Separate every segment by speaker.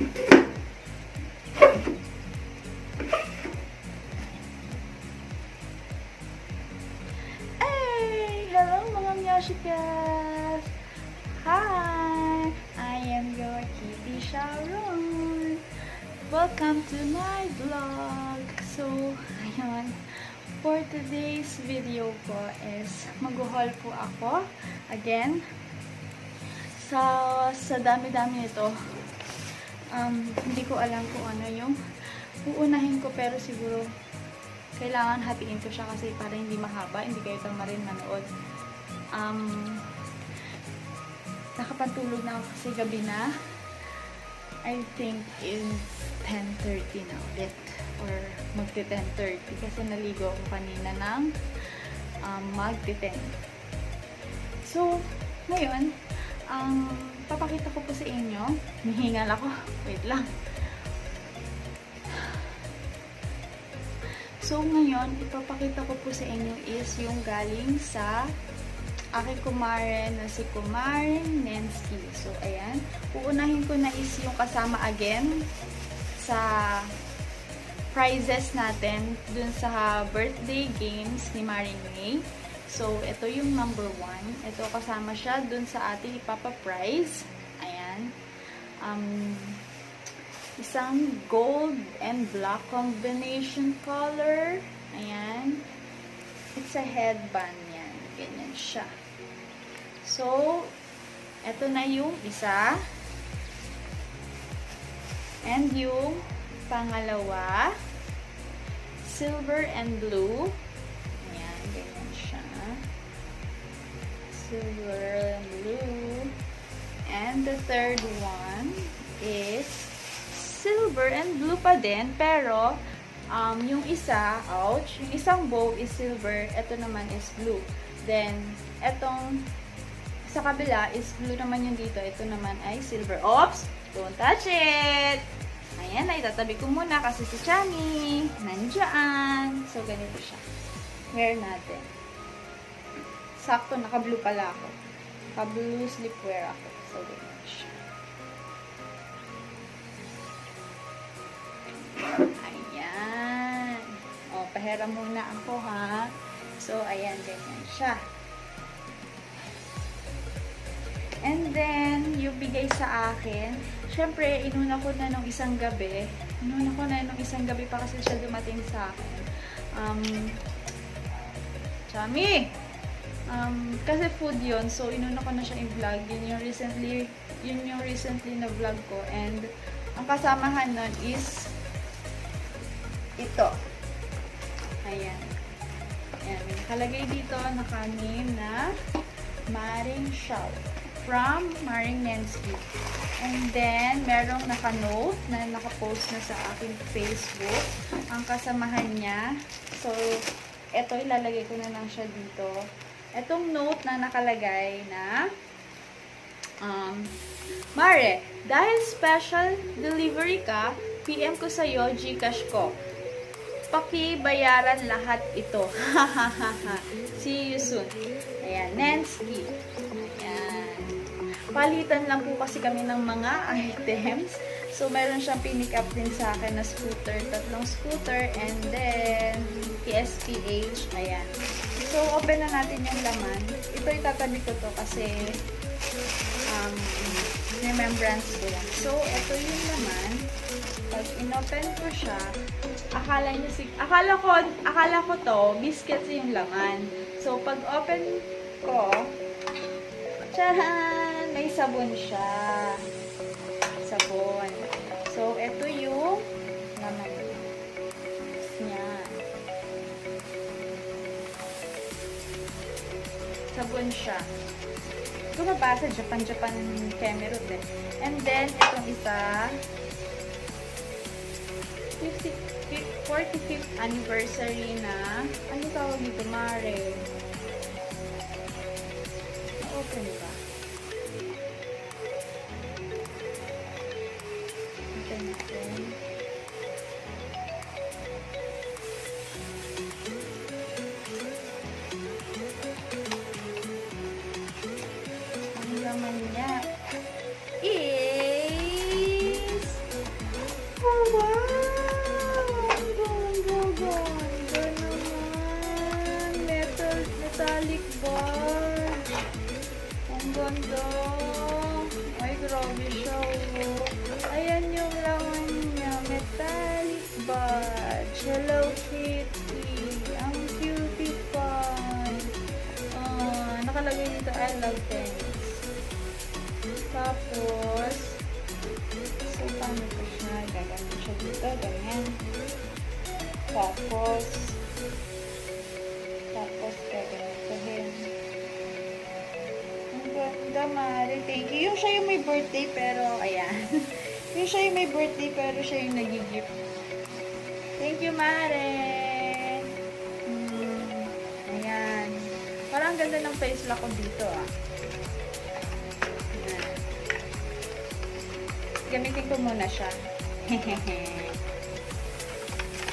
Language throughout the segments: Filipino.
Speaker 1: Hey! Hello mga Kittyxiaoron! Hi! I am your Kittyxiaoron! Welcome to my vlog! So, ayun. For today's video po is mag-haul po ako again. Sa dami-dami nito. Hindi ko alam kung ano yung uunahin ko, pero siguro kailangan hatiin ko siya kasi para hindi mahaba, hindi kayo tamarin manood. Nakapantulog na ako kasi gabi na. I think is 10:30 na ulit or magti 10:30 kasi naligo ako kanina ng magti 10. So, ngayon, papakita ko po sa inyo. Hihingal ako. Wait lang. So, ngayon, ipapakita ko po sa inyo is yung galing sa aking kumare na si Kumare Nancy. So, ayan. Uunahin ko na is yung kasama again sa prizes natin dun sa birthday games ni Maring May. So, ito yung number 1. Ito kasama siya dun sa ating ipapa-prize. Ayan. Isang gold and black combination color. Ayan. It's a headband yan. Ganyan siya. So, ito na yung isa. And yung pangalawa, silver and blue. Ayan, ganyan siya. Silver and blue. And the third one is silver and blue pa din, pero yung isa, ouch, yung isang bow is silver, ito naman is blue. Then, etong sa kabila is blue naman yung dito, ito naman ay silver. Oops! Don't touch it! Ayan, ay tatabi ko muna kasi si Chami nandiyan. So, ganito siya. Wear natin. Sakto, naka-blue pala ako. Naka-blue sleepwear ako. So, ganito siya. Ayan. O, pahera muna ako, ha? So, ayan, ganyan siya. And then, yung bigay sa akin, syempre, inuna ko na nung isang gabi. Inuna ko na nung isang gabi pa kasi siya dumating sa akin. Chami! Kasi food yon, so inuna ko na siya i-vlog. Yun yung recently na vlog ko. And, ang kasamahan nun is ito. Ayan. Ayan. May nakalagay dito na kami na Maring Shaw from Maring Nancy. And then, merong naka-note na naka-post na sa aking Facebook. Ang kasamahan niya. So, ito ilalagay ko na lang siya dito. Etong note na nakalagay na Mare, dahil special delivery ka, PM ko sa'yo, Gcash ko. Pakibayaran lahat ito. See you soon. Ayan, Nancy. Ayan. Palitan lang po kasi kami ng mga items. So, meron siyang pinick up din sa akin na scooter. 3 scooter. And then, PSPH. Ayan. So, open na natin yung laman. Ito itatabi ko to kasi remembrance ko lang. So, ito yung laman. Pag inopen ko siya, akala ko to, biscuits yung laman. So, pag open ko, tchahan! May sabon siya. Sabon. So, ito yung laman niya. Sabon siya. Ito mabasa, Japan Cameroon din. And then, itong isa, 45th anniversary na, ano tawag dito, Mare? Na-open ba? Open natin. Ang laman niya is vlog tennis. Tapos, so, paano ko siya? Gagamin siya dito, ganyan. Tapos, gaganituhin. Ang ganda, Mari. Thank you. Yung siya yung may birthday, pero, ayan. Yung siya yung may birthday, pero siya yung nag-gift. Thank you, Mare. Ayan. Parang ganda ng face lock ko dito, ah. Ayan. Gamitin ko muna siya.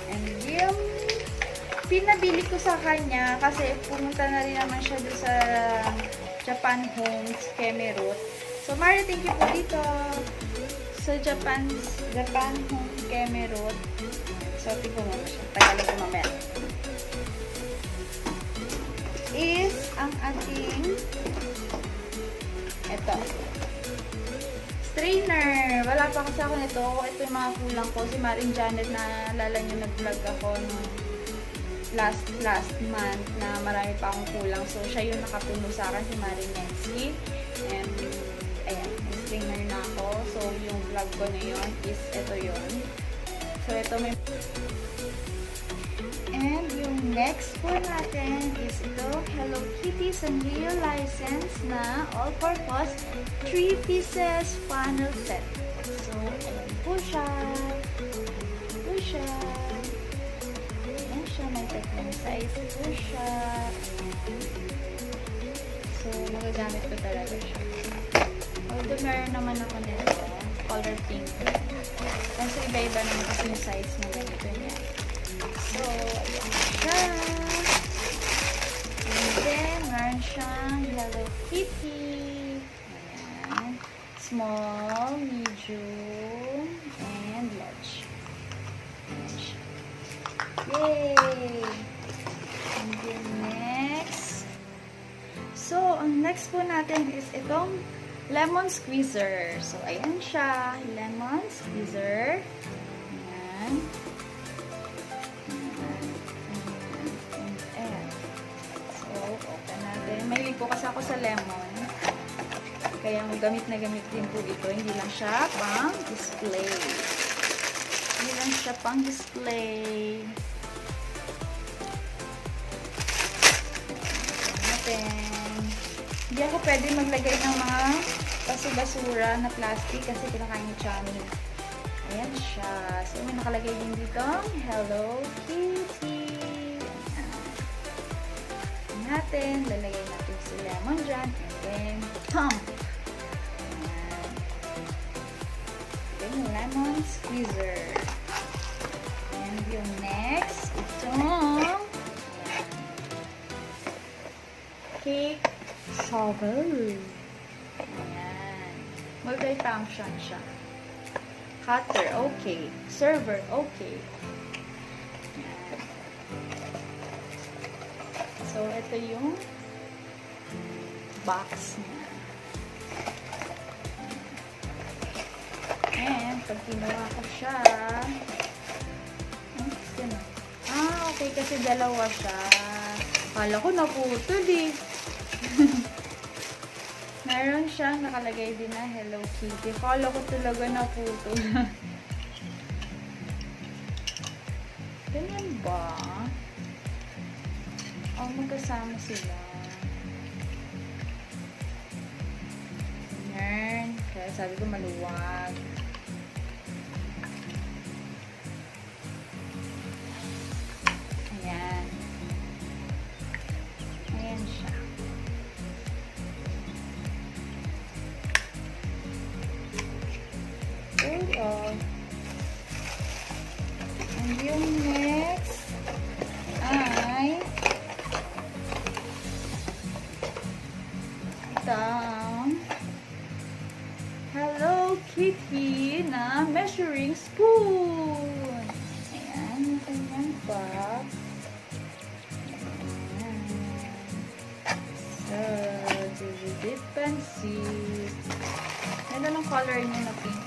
Speaker 1: And yung pinabili ko sa kanya, kasi pumunta na rin naman siya doon sa Japan Homes, Kemerut. So, Mari, thank you po dito sa Japan Homes, Kemerut. So, tignan mo siya. Tagalog ko mamaya. Is ang ating ito. Strainer. Wala pa kasi ako nito. Ito yung mga kulang ko. Si Maring Janet, na alala nyo, nag-vlog ako nung last month na marami pa akong kulang. So, siya yung nakapuno sa akin, si Maring Nancy. And, ayan, strainer na ako. So, yung vlog ko na yun is ito yun. So, ito may... And yung next po natin is ito, Hellokitty Sanrio license na all-purpose 3 pieces funnel set. So, ayan po siya. Ayan siya, may tatlong size po siya. So, magagamit ko talaga siya. Although meron naman ako nito, color pink. Kasi iba-iba naman kasi yung size na ganito niya. So, ayan siya. And then, meron siyang Hello Kitty. Ayan. Small, medium, and large. Ayan siya. Yay! And then next. So, ang next po natin is itong lemon squeezer. So, ayan siya. Lemon squeezer. Ayan. Mahilig po kasi ako sa lemon. Kaya gamit na gamit din po ito. Hindi lang siya pang display. Hindi ako pwede maglagay ng mga basura na plastic kasi kinakain ni Chami. Ayan siya. So, may nakalagay din dito. Hello Kitty. Natin, lalagay natin si lemon dyan, and then thump. Ayan. Yung lemon squeezer. And yung next, itong cake shovel. Ayan. Multi-function siya. Cutter, okay. Server, okay. So, ito yung box niya. And, pag ginawa ko siya, okay, kasi dalawa siya. Kala ko naputol eh. Meron siyang nakalagay din na Hello Kitty. Kala ko talaga naputol. Ganyan ba? Magkasama sila. Ayan. Kaya sabi ko maluwag. Ayan. Ayan siya. And yung next ay Hello Kitty na measuring spoon. Ayan, yung kanyang box. Ayan. So, dip pansit. Ganda ng color niya na pink.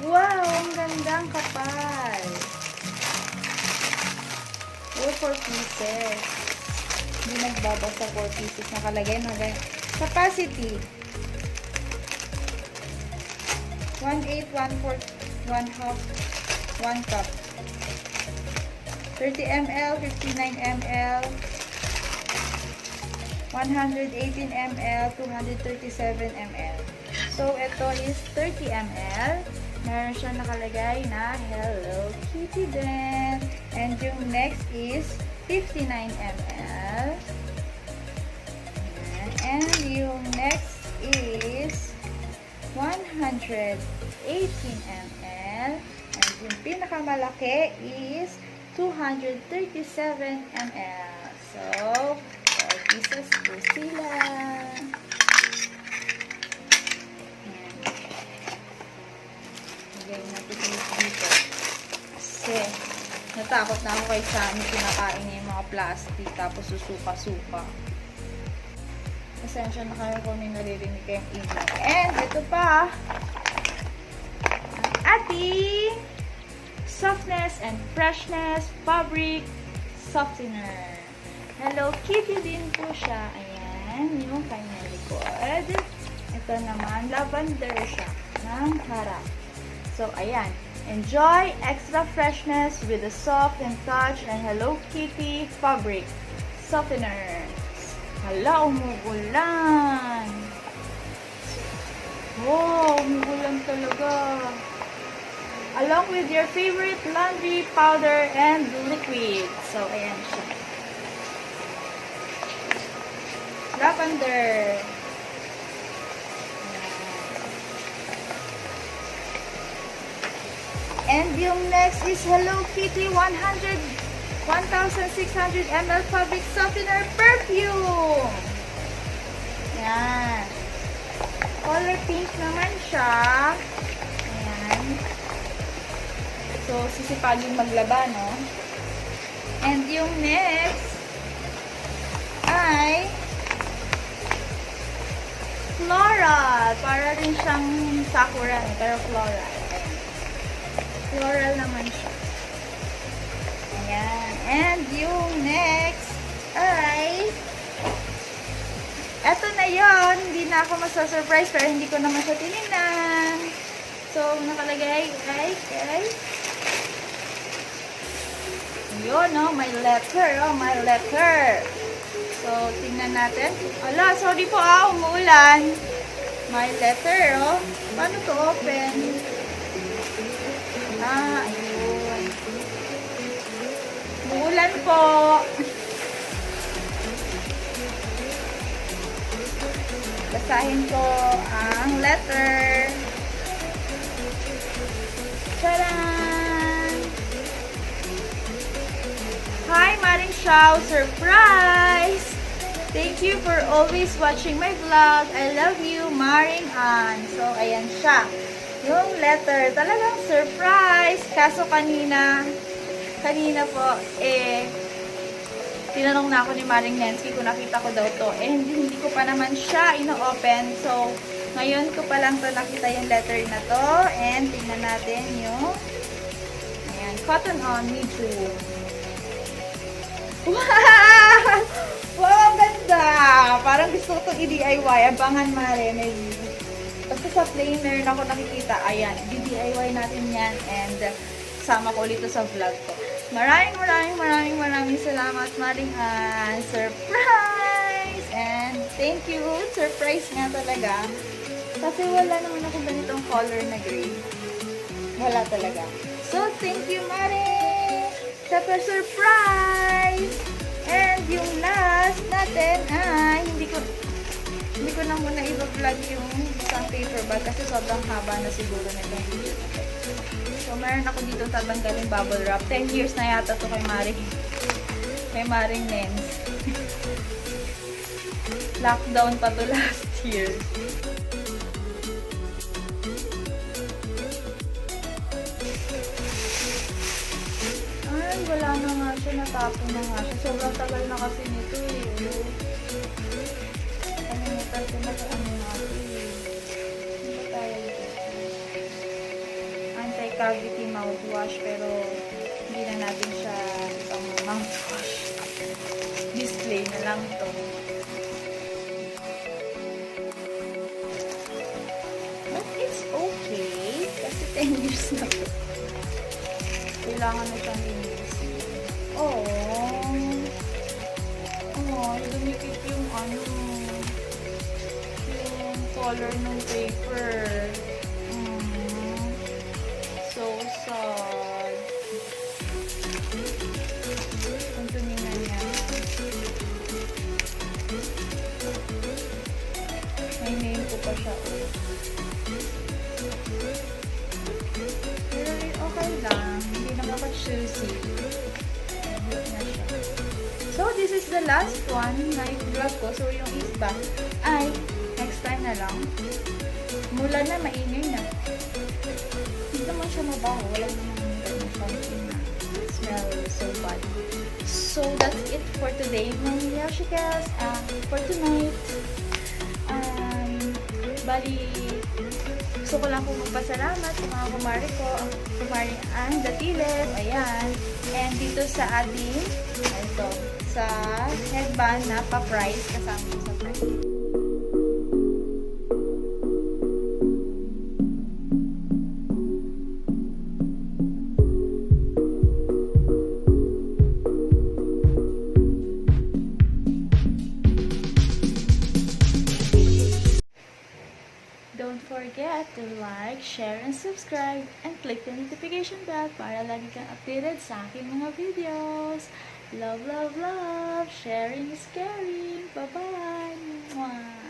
Speaker 1: Wow, ang gandang kapal. 4 pieces. Hindi nagbabasa 4 pieces. Nakalagay na Capacity. 1/8, 1/4, 1/2, 1 cup. 30 ml, 59 ml, 118 ml, 237 ml. So, ito is 30 ml. Meron siya nakalagay na Hello Kitty din. And yung next is 59 ml. And yung next is 118 ml. And yung pinakamalaki is 237 ml. So, 4 pieces po sila. Lagay natin dito. Kasi, natakot na ako kay Sammy. Kinakain niya yung mga plastic. Tapos susuka-suka. Pasensya na kayo kung may naririnig kayong ingay. And, ito pa. Ang ating softness and freshness fabric softener. Hello Kitty din po siya. Ayan, yung kanyang likod. Ito naman, lavender siya ng harap. So, ayan. Enjoy extra freshness with the soft and touch and Hello Kitty fabric softener. Hala, umuulan. Wow, umuulan talaga. Along with your favorite laundry powder and liquid. So, ayan siya. Lavender. And yung next is Hello Kitty 1,600 ml fabric softener perfume. Ayan. Color pink naman siya. Ayan. So, sisipagin maglaba, no? And yung next ay floral. Para rin siyang sakura, pero floral. Floral naman siya. Ayan. And yung next ay eto na yon. Hindi na ako masasurprise pero hindi ko naman siya tinignan. So, nakalagay ay kay yun, no? May letter, oh, may letter. So, tingnan natin. Ala, sorry po, umuulan. May letter, oh. Paano to open? Ah, ayun. Umuulan po. Basahin ko ang letter. Tadaan! Hi, Maring Xiao! Surprise! Thank you for always watching my vlog. I love you, Maring Ann. So, ayan siya. Yung letter, talagang surprise. Kaso kanina po, tinanong na ako ni Maring Nensky kung nakita ko daw to. And hindi ko pa naman siya ino-open. So, ngayon ko pa lang to nakita yung letter na to. And tingnan natin yung ayan, cotton on me too. Wow! Wow, ang ganda! Parang gusto ko itong i-DIY. Abangan, Mare. Basta sa plain meron ako nakikita. Ayan, i-DIY natin yan. And sama ko ulit sa vlog ko. Maraming salamat, Maring Ann. Surprise! And thank you. Surprise nga talaga. Kasi wala naman ako ganitong color na gray. Wala talaga. So, thank you, Maring! Sa surprise! And yung last natin ay hindi ko na muna i-vlog yung isang paper bag kasi sobrang haba na siguro nitong video. So, meron ako dito tatanggalin bubble wrap. 10 years na yata to kay Maring Nens. Lockdown pa to last year. Wala na nga siya, natapon na nga siya. Sobrang tagal na kasi nito eh. Kalimutan ko na sa ano natin eh. Ano ba tayo ito? Anti-cavity mouthwash pero hindi na natin siya pang mouthwash. Display na lang ito. 10 years na po. Kailangan na siyang linisin. Oh, dumikit yung yung color ng paper. So sad. Kung tumingnan niya. May name ko pa siya. Pero okay lang. Hindi nakaka-choosy. So, this is the last one na i-vlog ko. So, yung iba ay next time na lang. Mula na, maingay na. Hindi naman siya mabaho. Wala naman something na smell so bad. So, that's it for today, mga Yashikas. For tonight, bali, gusto ko lang po magpasalamat sa mga kumari ko, ang kumari ang Datilep, ayan, and dito sa ating, ito, sa headband na pa-price, kasama ko sa price. Don't forget to like, share, and subscribe, and click the notification bell para lagi kang updated sa aking mga videos. Love, love, love! Sharing is caring! Bye-bye!